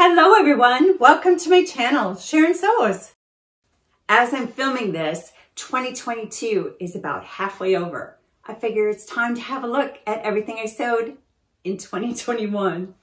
Hello everyone, welcome to my channel, Sharon Sews. As I'm filming this, 2022 is about halfway over. I figure it's time to have a look at everything I sewed in 2021.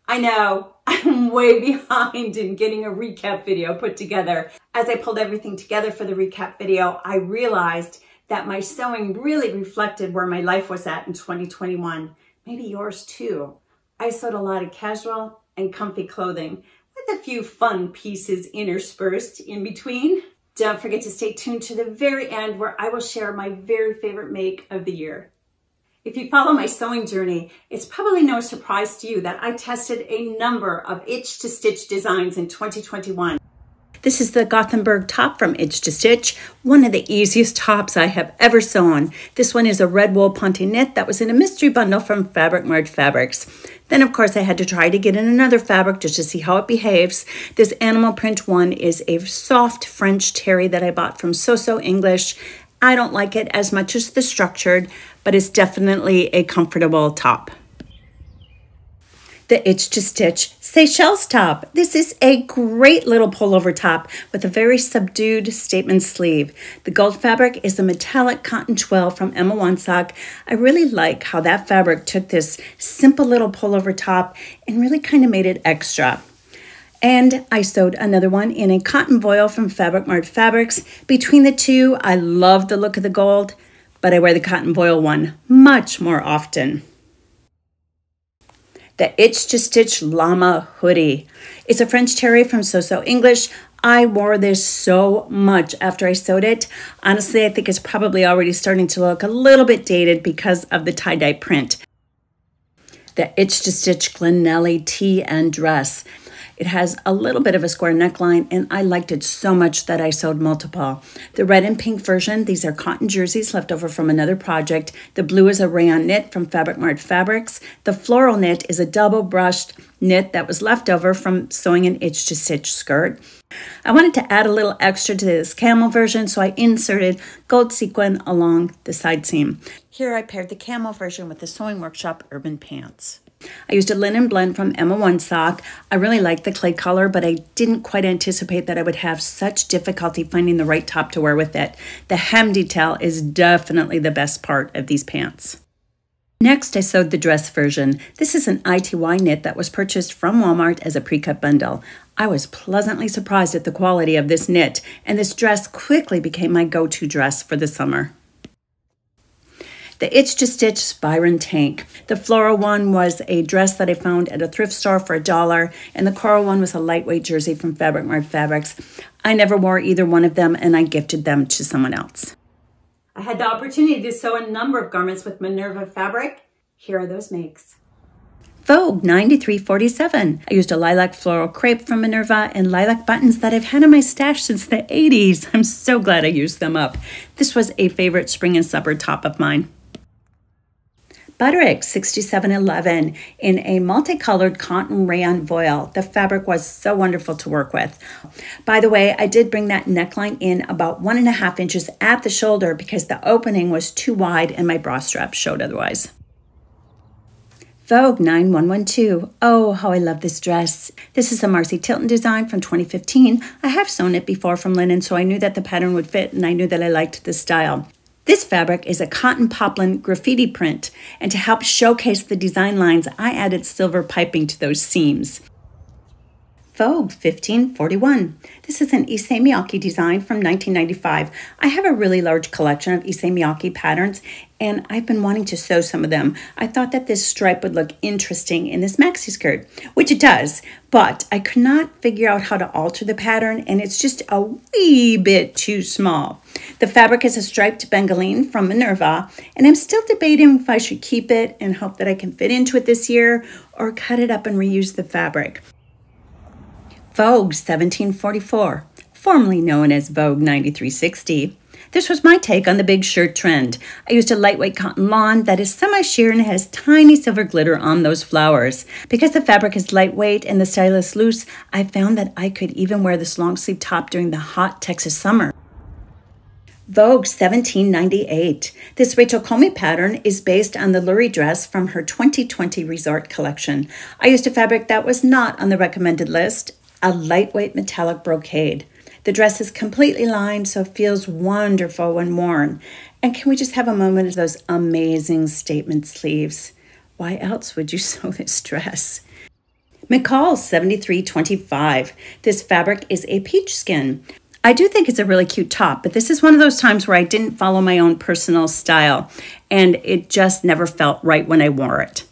I know, I'm way behind in getting a recap video put together. As I pulled everything together for the recap video, I realized that my sewing really reflected where my life was at in 2021. Maybe yours too. I sewed a lot of casual and comfy clothing with a few fun pieces interspersed in between. Don't forget to stay tuned to the very end where I will share my very favorite make of the year. If you follow my sewing journey, it's probably no surprise to you that I tested a number of itch to stitch designs in 2021. This is the Gothenburg top from Itch to Stitch, one of the easiest tops I have ever sewn. This one is a red wool ponte knit that was in a mystery bundle from Fabrics Fabrics. Then, of course, I had to try to get in another fabric just to see how it behaves. This animal print one is a soft French terry that I bought from So English. I don't like it as much as the structured, but it's definitely a comfortable top. The Itch to Stitch Seychelles top. This is a great little pullover top with a very subdued statement sleeve. The gold fabric is a metallic cotton twill from Emma Wansock. I really like how that fabric took this simple little pullover top and really kind of made it extra. And I sewed another one in a cotton voile from Fabrics Fabrics. Between the two, I love the look of the gold, but I wear the cotton voile one much more often. The Itch to Stitch Lamma hoodie. It's a French terry from So English. I wore this so much after I sewed it. Honestly, I think it's probably already starting to look a little bit dated because of the tie-dye print. The Itch to Stitch Glenelly tee and dress. It has a little bit of a square neckline, and I liked it so much that I sewed multiple. The red and pink version, these are cotton jerseys left over from another project. The blue is a rayon knit from Fabrics Fabrics. The floral knit is a double brushed knit that was left over from sewing an Itch to Stitch skirt. I wanted to add a little extra to this camel version, so I inserted gold sequin along the side seam. Here I paired the camel version with the Sewing Workshop Urban Pants. I used a linen blend from Emma Wansock. I really liked the clay color, but I didn't quite anticipate that I would have such difficulty finding the right top to wear with it. The hem detail is definitely the best part of these pants. Next, I sewed the dress version. This is an ITY knit that was purchased from Walmart as a pre-cut bundle. I was pleasantly surprised at the quality of this knit, and this dress quickly became my go-to dress for the summer. The Itch to Stitch Spirren tank. The floral one was a dress that I found at a thrift store for $1, and the coral one was a lightweight jersey from Fabrics Fabrics. I never wore either one of them, and I gifted them to someone else. I had the opportunity to sew a number of garments with Minerva fabric. Here are those makes. Vogue 9347. I used a lilac floral crepe from Minerva and lilac buttons that I've had in my stash since the 80s. I'm so glad I used them up. This was a favorite spring and summer top of mine. Butterick 6711 in a multicolored cotton rayon voile. The fabric was so wonderful to work with. By the way, I did bring that neckline in about 1.5 inches at the shoulder because the opening was too wide and my bra strap showed otherwise. Vogue 9112. Oh, how I love this dress. This is a Marcy Tilton design from 2015. I have sewn it before from linen, so I knew that the pattern would fit and I knew that I liked the style. This fabric is a cotton poplin graffiti print, and to help showcase the design lines, I added silver piping to those seams. Vogue 1541. This is an Issey Miyake design from 1995. I have a really large collection of Issey Miyake patterns, and I've been wanting to sew some of them. I thought that this stripe would look interesting in this maxi skirt, which it does, but I could not figure out how to alter the pattern, and it's just a wee bit too small. The fabric is a striped bengaline from Minerva, and I'm still debating if I should keep it and hope that I can fit into it this year or cut it up and reuse the fabric. Vogue 1744, formerly known as Vogue 9360. This was my take on the big shirt trend. I used a lightweight cotton lawn that is semi-sheer and has tiny silver glitter on those flowers. Because the fabric is lightweight and the style is loose, I found that I could even wear this long sleeve top during the hot Texas summer. Vogue 1798. This Rachel Comey pattern is based on the Lurie dress from her 2020 resort collection. I used a fabric that was not on the recommended list, a lightweight metallic brocade. The dress is completely lined, so it feels wonderful when worn. And can we just have a moment of those amazing statement sleeves? Why else would you sew this dress? McCall 7325. This fabric is a peach skin. I do think it's a really cute top, but this is one of those times where I didn't follow my own personal style, and it just never felt right when I wore it.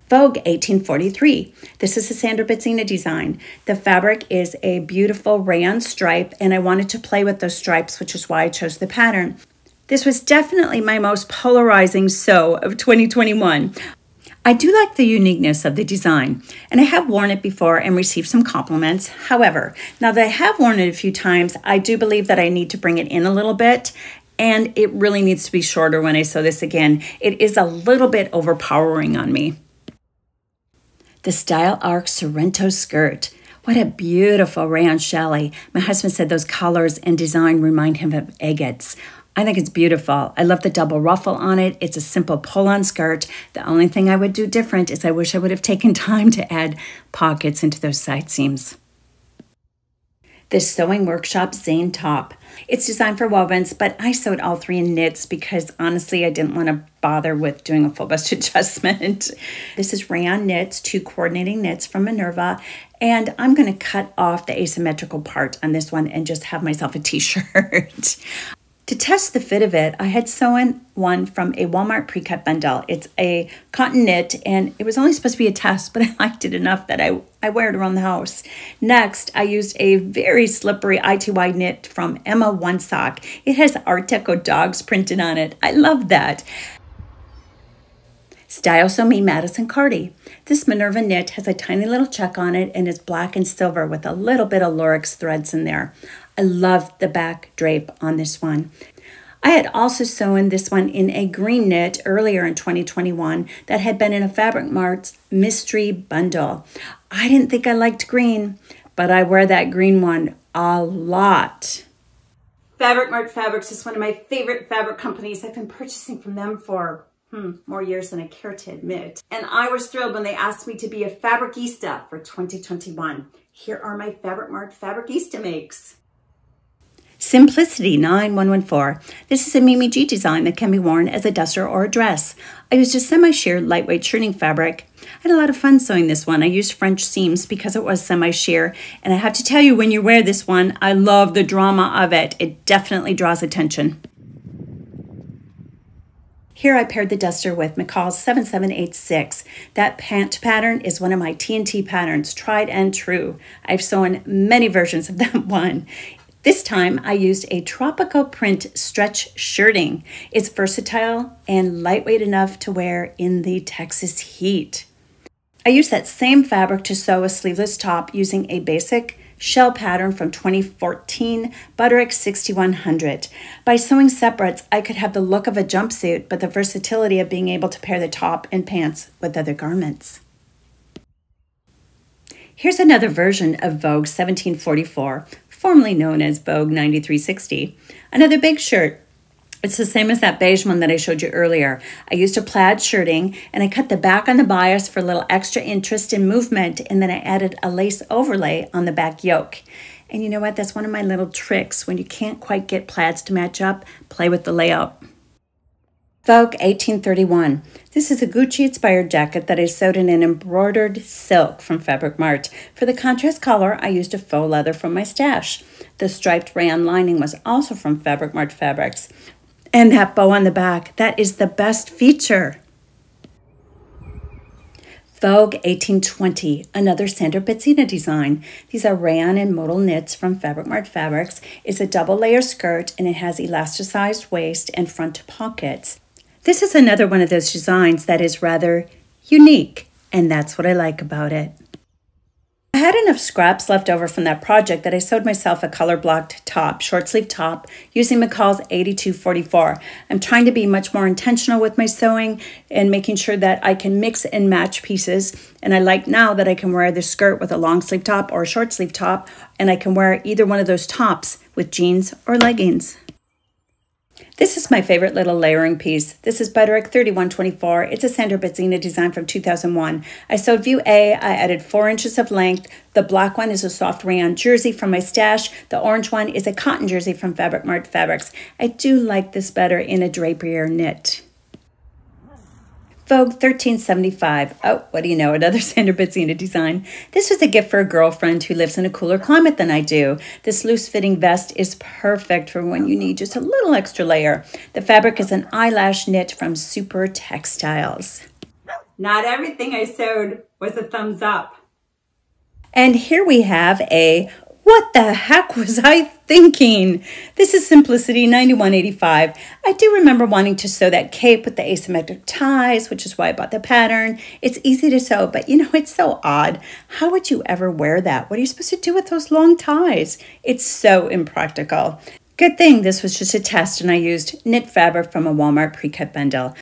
Vogue 1843. This is a Sandra Bezzina design. The fabric is a beautiful rayon stripe, and I wanted to play with those stripes, which is why I chose the pattern. This was definitely my most polarizing sew of 2021. I do like the uniqueness of the design, and I have worn it before and received some compliments. However, now that I have worn it a few times, I do believe that I need to bring it in a little bit, and it really needs to be shorter when I sew this again. It is a little bit overpowering on me. The Style Arc Sorrento skirt. What a beautiful rayon challis. My husband said those colors and design remind him of agates. I think it's beautiful. I love the double ruffle on it. It's a simple pull-on skirt. The only thing I would do different is I wish I would have taken time to add pockets into those side seams. The Sewing Workshop Zayn top. It's designed for wovens, but I sewed all three in knits because honestly, I didn't want to bother with doing a full bust adjustment. This is rayon knits, 2 coordinating knits from Minerva, and I'm going to cut off the asymmetrical part on this one and just have myself a t-shirt. To test the fit of it, I had sewn one from a Walmart pre-cut bundle. It's a cotton knit, and it was only supposed to be a test, but I liked it enough that I wear it around the house. Next, I used a very slippery ITY knit from Emma One Sock. It has Art Deco dogs printed on it. I love that. Style Sew Me Madison Cardi. This Minerva knit has a tiny little check on it and is black and silver with a little bit of Lurex threads in there. I love the back drape on this one. I had also sewn this one in a green knit earlier in 2021 that had been in a Fabric Mart's mystery bundle. I didn't think I liked green, but I wear that green one a lot. Fabric Mart Fabrics is one of my favorite fabric companies. I've been purchasing from them for more years than I care to admit. And I was thrilled when they asked me to be a Fabricista for 2021. Here are my Fabric Mart Fabricista makes. Simplicity 9114. This is a Mimi G design that can be worn as a duster or a dress. I used a semi-sheer lightweight shirting fabric. I had a lot of fun sewing this one. I used French seams because it was semi-sheer, and I have to tell you, when you wear this one, I love the drama of it. It definitely draws attention. Here I paired the duster with McCall's 7786. That pant pattern is one of my TNT patterns, tried and true. I've sewn many versions of that one. This time I used a tropical print stretch shirting. It's versatile and lightweight enough to wear in the Texas heat. I used that same fabric to sew a sleeveless top using a basic shell pattern from 2014 Butterick 6100. By sewing separates, I could have the look of a jumpsuit, but the versatility of being able to pair the top and pants with other garments. Here's another version of Vogue 1744, formerly known as Vogue 9360. Another big shirt. It's the same as that beige one that I showed you earlier. I used a plaid shirting, and I cut the back on the bias for a little extra interest and movement, and then I added a lace overlay on the back yoke. And you know what? That's one of my little tricks. When you can't quite get plaids to match up, play with the layout. Vogue 1831. This is a Gucci-inspired jacket that I sewed in an embroidered silk from Fabric Mart. For the contrast color, I used a faux leather from my stash. The striped rayon lining was also from Fabric Mart Fabrics. And that bow on the back, that is the best feature. Vogue 1820, another Sandra Bezzina design. These are rayon and modal knits from Fabric Mart Fabrics. It's a double layer skirt, and it has elasticized waist and front pockets. This is another one of those designs that is rather unique, and that's what I like about it. I had enough scraps left over from that project that I sewed myself a color blocked top, short sleeve top, using McCall's 8244. I'm trying to be much more intentional with my sewing and making sure that I can mix and match pieces. And I like now that I can wear the skirt with a long sleeve top or a short sleeve top, and I can wear either one of those tops with jeans or leggings. This is my favorite little layering piece. This is Butterick 3124. It's a Sandra Bezzina design from 2001. I sewed view A. I added 4 inches of length. The black one is a soft rayon jersey from my stash. The orange one is a cotton jersey from Mart Fabrics. I do like this better in a drapier knit. Vogue 1375. Oh, what do you know, another Sandra Bezzina design. This was a gift for a girlfriend who lives in a cooler climate than I do. This loose-fitting vest is perfect for when you need just a little extra layer. The fabric is an eyelash knit from Super Textiles. Not everything I sewed was a thumbs up. And here we have a what the heck was I thinking? This is Simplicity 9185. I do remember wanting to sew that cape with the asymmetric ties, which is why I bought the pattern. It's easy to sew, but you know, it's so odd. How would you ever wear that? What are you supposed to do with those long ties? It's so impractical. Good thing this was just a test and I used knit fabric from a Walmart pre-cut bundle.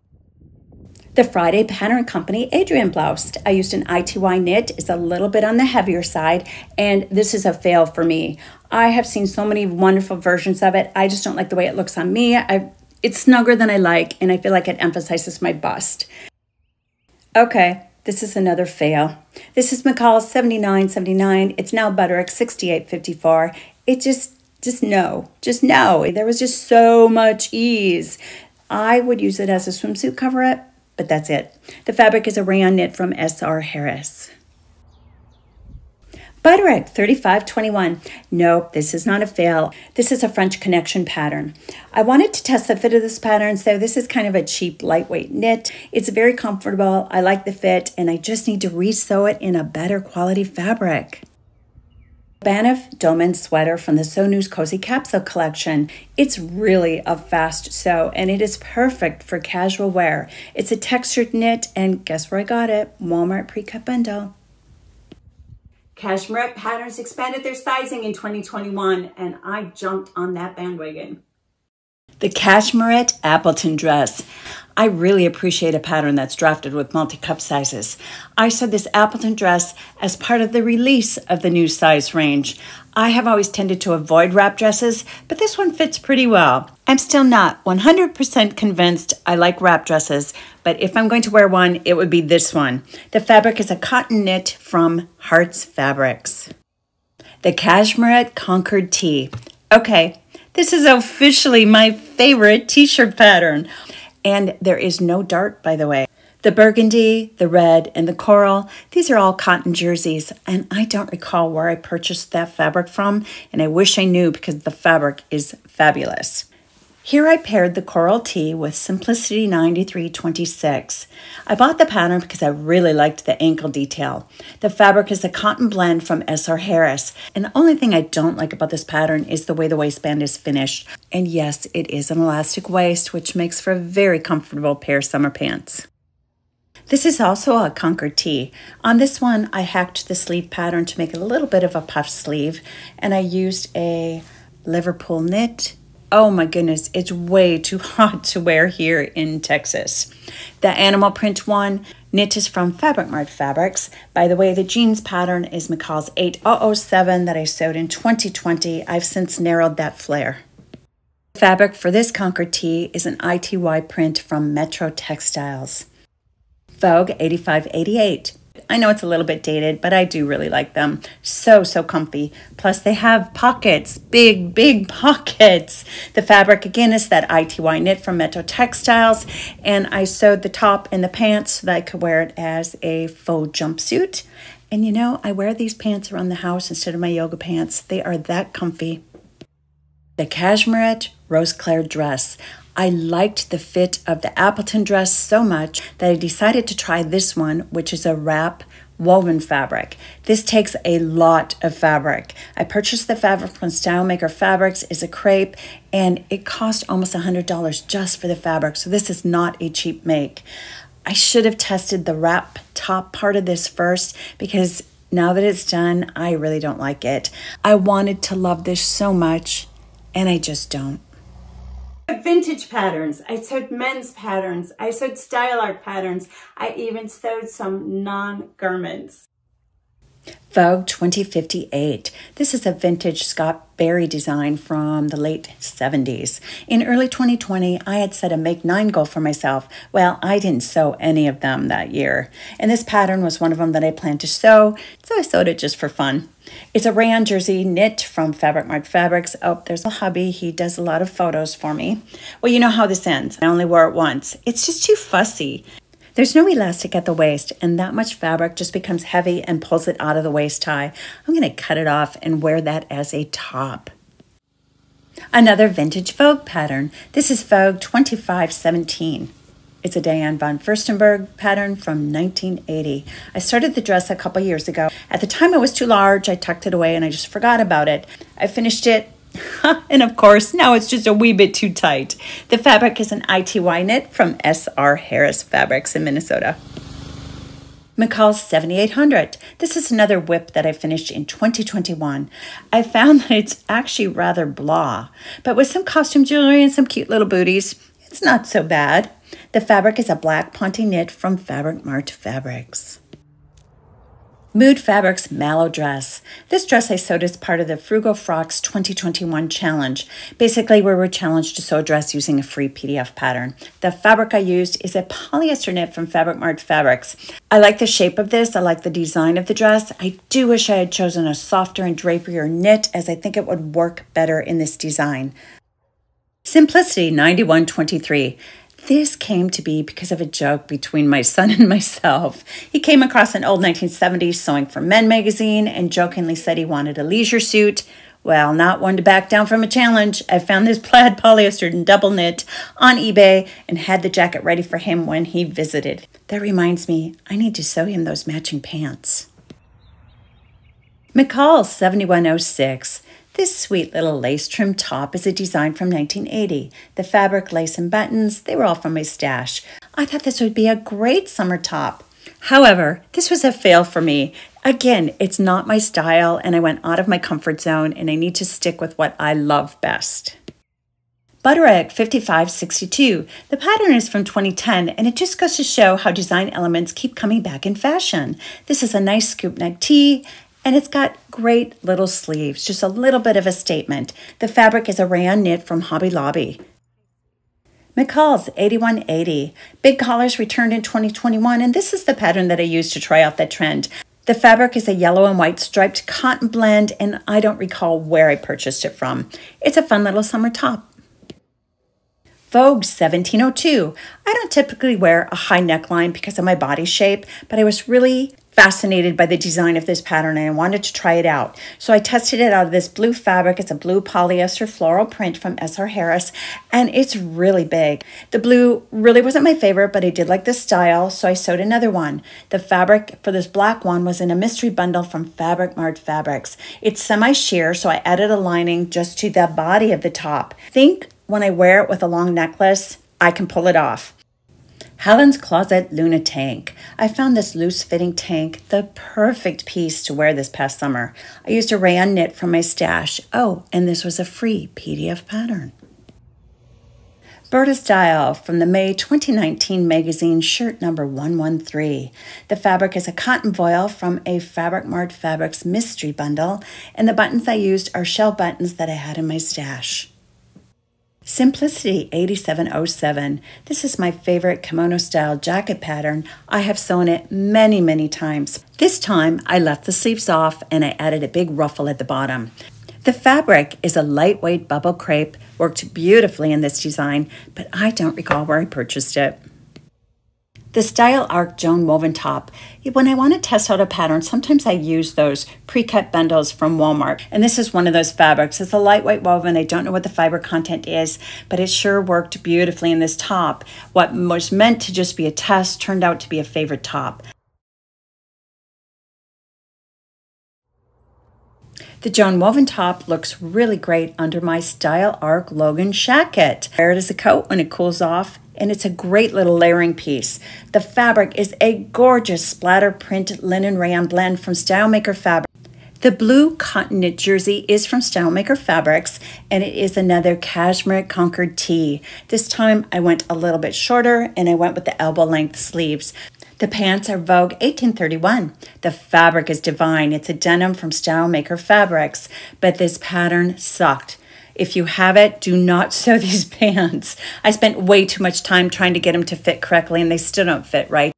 The Friday Pattern Company Adrianne blouse. I used an ITY knit. It's a little bit on the heavier side, and this is a fail for me. I have seen so many wonderful versions of it. I just don't like the way it looks on me. It's snugger than I like, and I feel like it emphasizes my bust. Okay, this is another fail. This is McCall 7979. It's now Butterick 6854. It just no. There was just so much ease. I would use it as a swimsuit coverette, but that's it. The fabric is a rayon knit from S.R. Harris. Butterick 3521. Nope, this is not a fail. This is a French connection pattern. I wanted to test the fit of this pattern, so this is kind of a cheap, lightweight knit. It's very comfortable. I like the fit, and I just need to re-sew it in a better quality fabric. Banff Dolman sweater from the Sew News Cozy Capsule collection. It's really a fast sew and it is perfect for casual wear. It's a textured knit and guess where I got it? Walmart pre-cut bundle. Cashmerette Patterns expanded their sizing in 2021 and I jumped on that bandwagon. The Cashmerette Appleton Dress. I really appreciate a pattern that's drafted with multi-cup sizes. I sewed this Appleton dress as part of the release of the new size range. I have always tended to avoid wrap dresses, but this one fits pretty well. I'm still not 100% convinced I like wrap dresses, but if I'm going to wear one, it would be this one. The fabric is a cotton knit from Hearts Fabrics. The Cashmerette Concord Tee. Okay, this is officially my favorite t-shirt pattern. And there is no dart, by the way. The burgundy, the red, and the coral, these are all cotton jerseys. And I don't recall where I purchased that fabric from. And I wish I knew because the fabric is fabulous. Here I paired the coral tee with Simplicity 9326. I bought the pattern because I really liked the ankle detail. The fabric is a cotton blend from S.R. Harris. And the only thing I don't like about this pattern is the way the waistband is finished. And yes, it is an elastic waist, which makes for a very comfortable pair of summer pants. This is also a Concord tee. On this one, I hacked the sleeve pattern to make it a little bit of a puff sleeve. And I used a Liverpool knit. Oh my goodness, it's way too hot to wear here in Texas. The animal print one, knit is from Fabric Mart Fabrics. By the way, the jeans pattern is McCall's 8007 that I sewed in 2020. I've since narrowed that flare. The fabric for this Concord tee is an ITY print from Metro Textiles. Vogue 8588. I know it's a little bit dated, but I do really like them. So comfy. Plus they have pockets, big pockets. The fabric again is that ITY knit from Metro Textiles, and I sewed the top and the pants so that I could wear it as a faux jumpsuit. And you know, I wear these pants around the house instead of my yoga pants. They are that comfy. The Cashmerette Roseclair Dress. I liked the fit of the Appleton dress so much that I decided to try this one, which is a wrap woven fabric. This takes a lot of fabric. I purchased the fabric from Style Maker Fabrics. It's a crepe, and it cost almost $100 just for the fabric, so this is not a cheap make. I should have tested the wrap top part of this first because now that it's done, I really don't like it. I wanted to love this so much, and I just don't. Vintage patterns. I sewed men's patterns. I sewed style art patterns. I even sewed some non-garments. Vogue 2058. This is a vintage Scott Barrie design from the late 70s. In early 2020, I had set a make 9 goal for myself. Well, I didn't sew any of them that year. And this pattern was one of them that I planned to sew, so I sewed it just for fun. It's a rayon jersey knit from Fabric Mart Fabrics. Oh, there's a hubby. He does a lot of photos for me. Well, you know how this ends. I only wore it once. It's just too fussy. There's no elastic at the waist, and that much fabric just becomes heavy and pulls it out of the waist tie. I'm going to cut it off and wear that as a top. Another vintage Vogue pattern. This is Vogue 2517. It's a Diane Von Furstenburg pattern from 1980. I started the dress a couple years ago. At the time it was too large. I tucked it away and I just forgot about it. I finished it. And of course, now it's just a wee bit too tight. The fabric is an ITY knit from S.R. Harris Fabrics in Minnesota. McCall 7800. This is another whip that I finished in 2021. I found that it's actually rather blah, but with some costume jewelry and some cute little booties, it's not so bad. The fabric is a black ponte knit from Fabric Mart Fabrics. Mood Fabrics Mallow Dress. This dress I sewed as part of the Frugal Frocks 2021 challenge. Basically, we were challenged to sew a dress using a free PDF pattern. The fabric I used is a polyester knit from Fabric Mart Fabrics. I like the shape of this. I like the design of the dress. I do wish I had chosen a softer and draperier knit, as I think it would work better in this design. Simplicity 9123. This came to be because of a joke between my son and myself. He came across an old 1970s Sewing for Men magazine and jokingly said he wanted a leisure suit. Well, not one to back down from a challenge. I found this plaid polyester and double knit on eBay and had the jacket ready for him when he visited. That reminds me, I need to sew him those matching pants. McCall 7106. This sweet little lace trim top is a design from 1980. The fabric, lace, and buttons, they were all from my stash. I thought this would be a great summer top. However, this was a fail for me. Again, it's not my style, and I went out of my comfort zone, and I need to stick with what I love best. Butterick 5562. The pattern is from 2010, and it just goes to show how design elements keep coming back in fashion. This is a nice scoop neck tee, and it's got great little sleeves, just a little bit of a statement. The fabric is a rayon knit from Hobby Lobby. McCall's 8180. Big collars returned in 2021, and this is the pattern that I used to try out that trend. The fabric is a yellow and white striped cotton blend, and I don't recall where I purchased it from. It's a fun little summer top. Vogue 1702. I don't typically wear a high neckline because of my body shape, but I was really fascinated by the design of this pattern and I wanted to try it out. So I tested it out of this blue fabric. It's a blue polyester floral print from S.R. Harris, and it's really big. The blue really wasn't my favorite, but I did like the style, so I sewed another one. The fabric for this black one was in a mystery bundle from Fabric Mart Fabrics. It's semi-sheer, so I added a lining just to the body of the top. I think when I wear it with a long necklace, I can pull it off. Helen's Closet Luna Tank. I found this loose-fitting tank the perfect piece to wear this past summer. I used a rayon knit from my stash. Oh, and this was a free PDF pattern. Berta Style from the May 2019 magazine, shirt number 113. The fabric is a cotton voile from a Fabric Mart Fabrics mystery bundle, and the buttons I used are shell buttons that I had in my stash. Simplicity 8707. This is my favorite kimono style jacket pattern. I have sewn it many, many times. This time I left the sleeves off and I added a big ruffle at the bottom. The fabric is a lightweight bubble crepe, worked beautifully in this design, but I don't recall where I purchased it. The Style Arc Joan woven top. When I want to test out a pattern, sometimes I use those pre-cut bundles from Walmart. And this is one of those fabrics. It's a lightweight woven. I don't know what the fiber content is, but it sure worked beautifully in this top. What was meant to just be a test turned out to be a favorite top. The Joan woven top looks really great under my Style Arc Logan jacket. Wear it as a coat when it cools off, and it's a great little layering piece. The fabric is a gorgeous splatter print linen rayon blend from Stylemaker Fabrics. The blue cotton knit jersey is from Stylemaker Fabrics, and it is another Cashmerette Concord Tee. This time I went a little bit shorter, and I went with the elbow length sleeves. The pants are Vogue 1831. The fabric is divine. It's a denim from Style Maker Fabrics, but this pattern sucked. If you have it, do not sew these pants. I spent way too much time trying to get them to fit correctly, and they still don't fit right.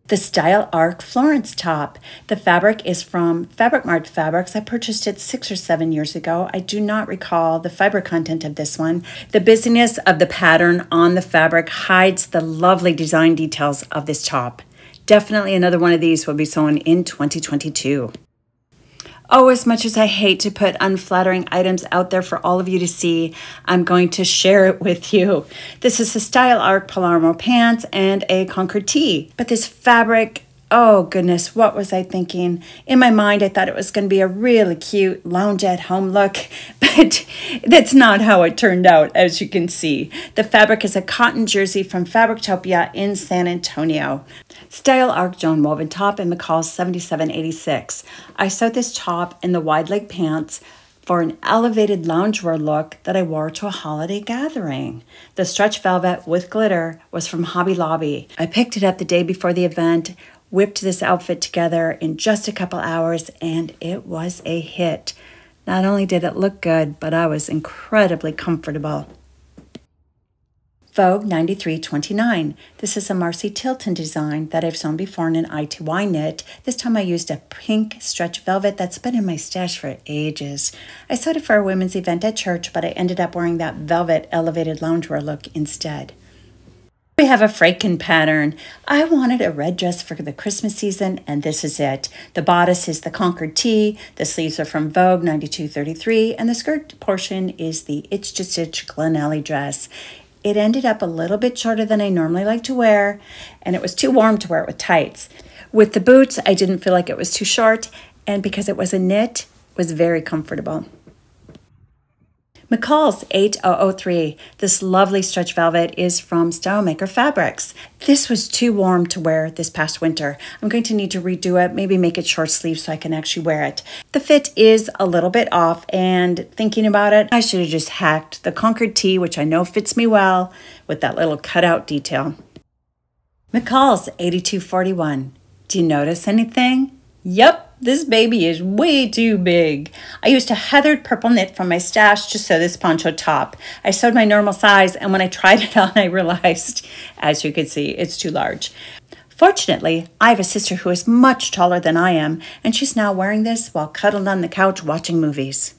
The Style Arc Florence top. The fabric is from Mart Fabrics. I purchased it 6 or 7 years ago. I do not recall the fiber content of this one. The busyness of the pattern on the fabric hides the lovely design details of this top. Definitely another one of these will be sewn in 2022. Oh, as much as I hate to put unflattering items out there for all of you to see, I'm going to share it with you. This is a Style Arc Palermo pants and a Concord tee. But this fabric, oh goodness, what was I thinking? In my mind, I thought it was going to be a really cute lounge at home look, but that's not how it turned out, as you can see. The fabric is a cotton jersey from Fabrictopia in San Antonio. Style Arc Joan woven top in McCall's 7786. I sewed this top in the wide leg pants for an elevated loungewear look that I wore to a holiday gathering. The stretch velvet with glitter was from Hobby Lobby. I picked it up the day before the event, whipped this outfit together in just a couple hours, and it was a hit. Not only did it look good, but I was incredibly comfortable. Vogue 9329. This is a Marcy Tilton design that I've sewn before in an I2Y knit. This time I used a pink stretch velvet that's been in my stash for ages. I sewed it for a women's event at church, but I ended up wearing that velvet elevated loungewear look instead. We have a Fraken pattern. I wanted a red dress for the Christmas season, and this is it. The bodice is the Concord tee, the sleeves are from Vogue 9233, and the skirt portion is the Itch to Stitch Glenelly dress. It ended up a little bit shorter than I normally like to wear, and it was too warm to wear it with tights. With the boots, I didn't feel like it was too short, and because it was a knit, it was very comfortable. McCall's 8003. This lovely stretch velvet is from Style Maker Fabrics. This was too warm to wear this past winter. I'm going to need to redo it, maybe make it short sleeve so I can actually wear it. The fit is a little bit off, and thinking about it, I should have just hacked the Concord tee, which I know fits me well, with that little cutout detail. McCall's 8241. Do you notice anything? Yep. This baby is way too big. I used a heathered purple knit from my stash to sew this poncho top. I sewed my normal size, and when I tried it on, I realized, as you can see, it's too large. Fortunately, I have a sister who is much taller than I am, and she's now wearing this while cuddled on the couch watching movies.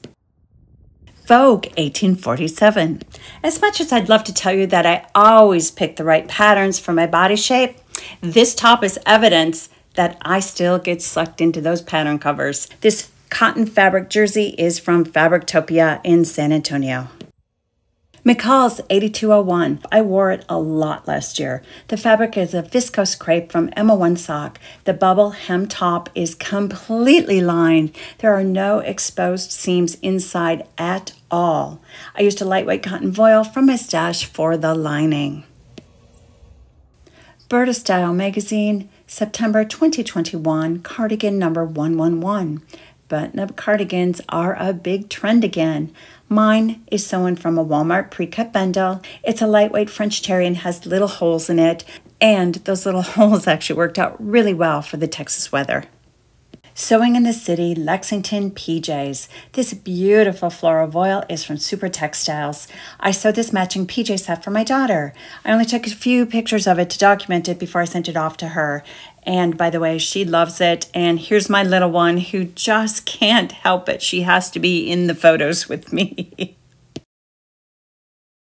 Vogue 1847. As much as I'd love to tell you that I always pick the right patterns for my body shape, this top is evidence that I still get sucked into those pattern covers. This cotton fabric jersey is from Fabrictopia in San Antonio. McCall's 8201. I wore it a lot last year. The fabric is a viscose crepe from Emma One Sock. The bubble hem top is completely lined. There are no exposed seams inside at all. I used a lightweight cotton voile from my stash for the lining. Berta Style Magazine, September 2021, cardigan number 111. Button-up cardigans are a big trend again. Mine is sewn from a Walmart pre-cut bundle. It's a lightweight French terry and has little holes in it, and those little holes actually worked out really well for the Texas weather. Sewing in the City, Lexington PJs. This beautiful floral voile is from Super Textiles. I sewed this matching PJ set for my daughter. I only took a few pictures of it to document it before I sent it off to her. And by the way, she loves it. And here's my little one who just can't help it. She has to be in the photos with me.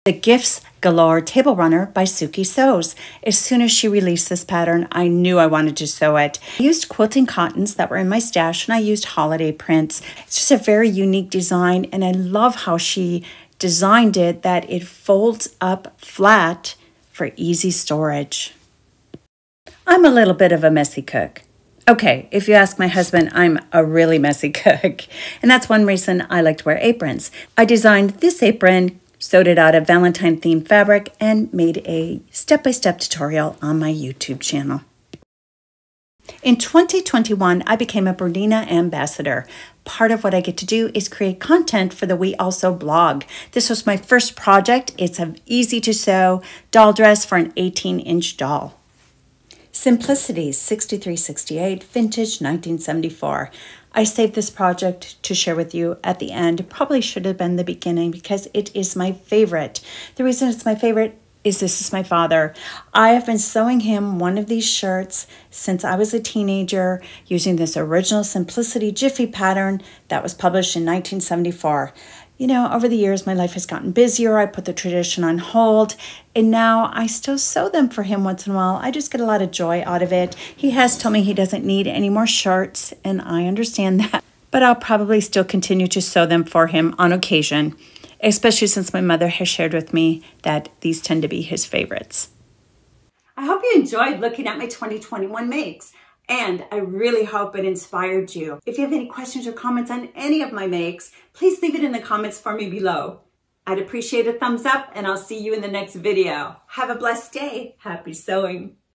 The Gifts Galore Table Runner by Suki Sews. As soon as she released this pattern, I knew I wanted to sew it. I used quilting cottons that were in my stash, and I used holiday prints. It's just a very unique design, and I love how she designed it that it folds up flat for easy storage. I'm a little bit of a messy cook. Okay, if you ask my husband, I'm a really messy cook, and that's one reason I like to wear aprons. I designed this apron, sewed it out of Valentine theme fabric, and made a step-by-step tutorial on my YouTube channel. In 2021, I became a Bernina ambassador. Part of what I get to do is create content for the We Also blog. This was my first project. It's an easy to sew doll dress for an 18-inch doll. Simplicity 6368 Vintage 1974. I saved this project to share with you at the end. Probably should have been the beginning because it is my favorite. The reason it's my favorite is this is my father. I have been sewing him one of these shirts since I was a teenager using this original Simplicity Jiffy pattern that was published in 1974. You know, over the years, my life has gotten busier. I put the tradition on hold, and now I still sew them for him once in a while. I just get a lot of joy out of it. He has told me he doesn't need any more shirts, and I understand that, but I'll probably still continue to sew them for him on occasion, especially since my mother has shared with me that these tend to be his favorites. I hope you enjoyed looking at my 2021 makes. And I really hope it inspired you. If you have any questions or comments on any of my makes, please leave it in the comments for me below. I'd appreciate a thumbs up, and I'll see you in the next video. Have a blessed day. Happy sewing.